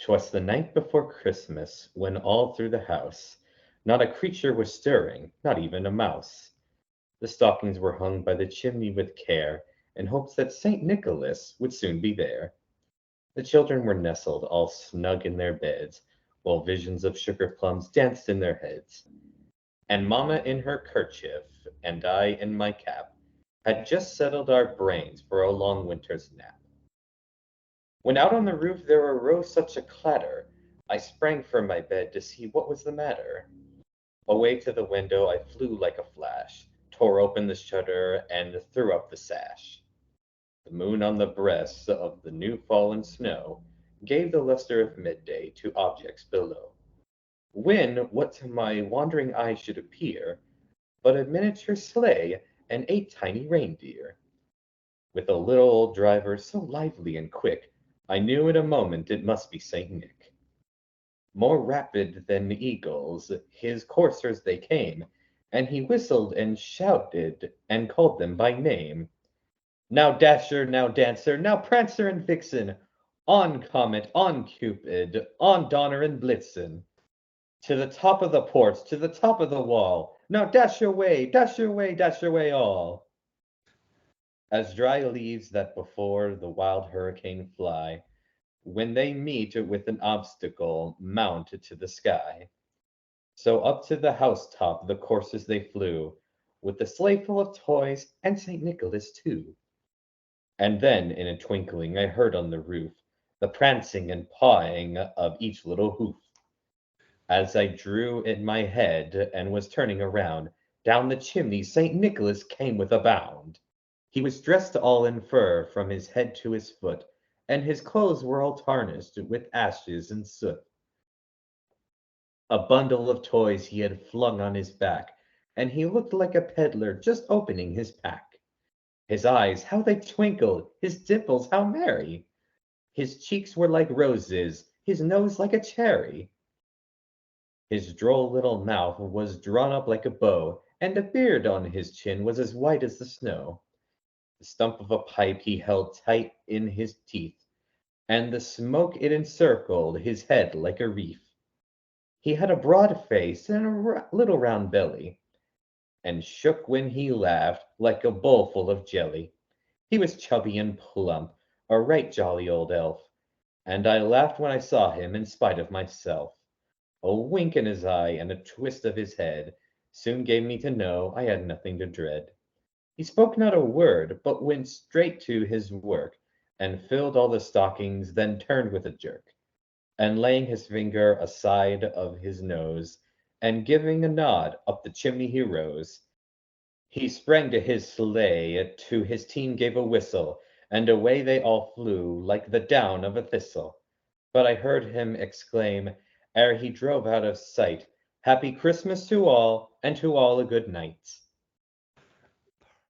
'Twas the night before Christmas, when all through the house not a creature was stirring, not even a mouse. The stockings were hung by the chimney with care, in hopes that St. Nicholas would soon be there. The children were nestled all snug in their beds, while visions of sugar plums danced in their heads. And mamma in her kerchief, and I in my cap, had just settled our brains for a long winter's nap. When out on the roof there arose such a clatter, I sprang from my bed to see what was the matter. Away to the window I flew like a flash, tore open the shutter, and threw up the sash. The moon on the breast of the new fallen snow gave the lustre of midday to objects below. When, what to my wandering eye should appear, but a miniature sleigh and 8 tiny reindeer, with a little old driver so lively and quick, I knew in a moment it must be Saint Nick. More rapid than eagles, his coursers they came, and he whistled and shouted and called them by name. Now Dasher, now Dancer, now Prancer and Vixen, on Comet, on Cupid, on Donner and Blitzen, to the top of the porch, to the top of the wall, now dash away, dash away, dash away all. As dry leaves that before the wild hurricane fly, when they meet with an obstacle, mount to the sky. So up to the housetop the coursers they flew, with the sleigh full of toys, and St. Nicholas too. And then in a twinkling I heard on the roof the prancing and pawing of each little hoof. As I drew in my head and was turning around, down the chimney St. Nicholas came with a bound. He was dressed all in fur from his head to his foot, and his clothes were all tarnished with ashes and soot. A bundle of toys he had flung on his back, and he looked like a peddler just opening his pack. His eyes, how they twinkled, his dimples, how merry! His cheeks were like roses, his nose like a cherry. His droll little mouth was drawn up like a bow, and the beard on his chin was as white as the snow. The stump of a pipe he held tight in his teeth, and the smoke it encircled his head like a wreath. He had a broad face and a little round belly, and shook when he laughed like a bowl full of jelly. He was chubby and plump, a right jolly old elf, and I laughed when I saw him in spite of myself. A wink in his eye and a twist of his head soon gave me to know I had nothing to dread. He spoke not a word, but went straight to his work, and filled all the stockings, then turned with a jerk, and laying his finger aside of his nose, and giving a nod, up the chimney he rose. He sprang to his sleigh, to his team gave a whistle, and away they all flew like the down of a thistle. But I heard him exclaim, ere he drove out of sight, Happy Christmas to all, and to all a good night.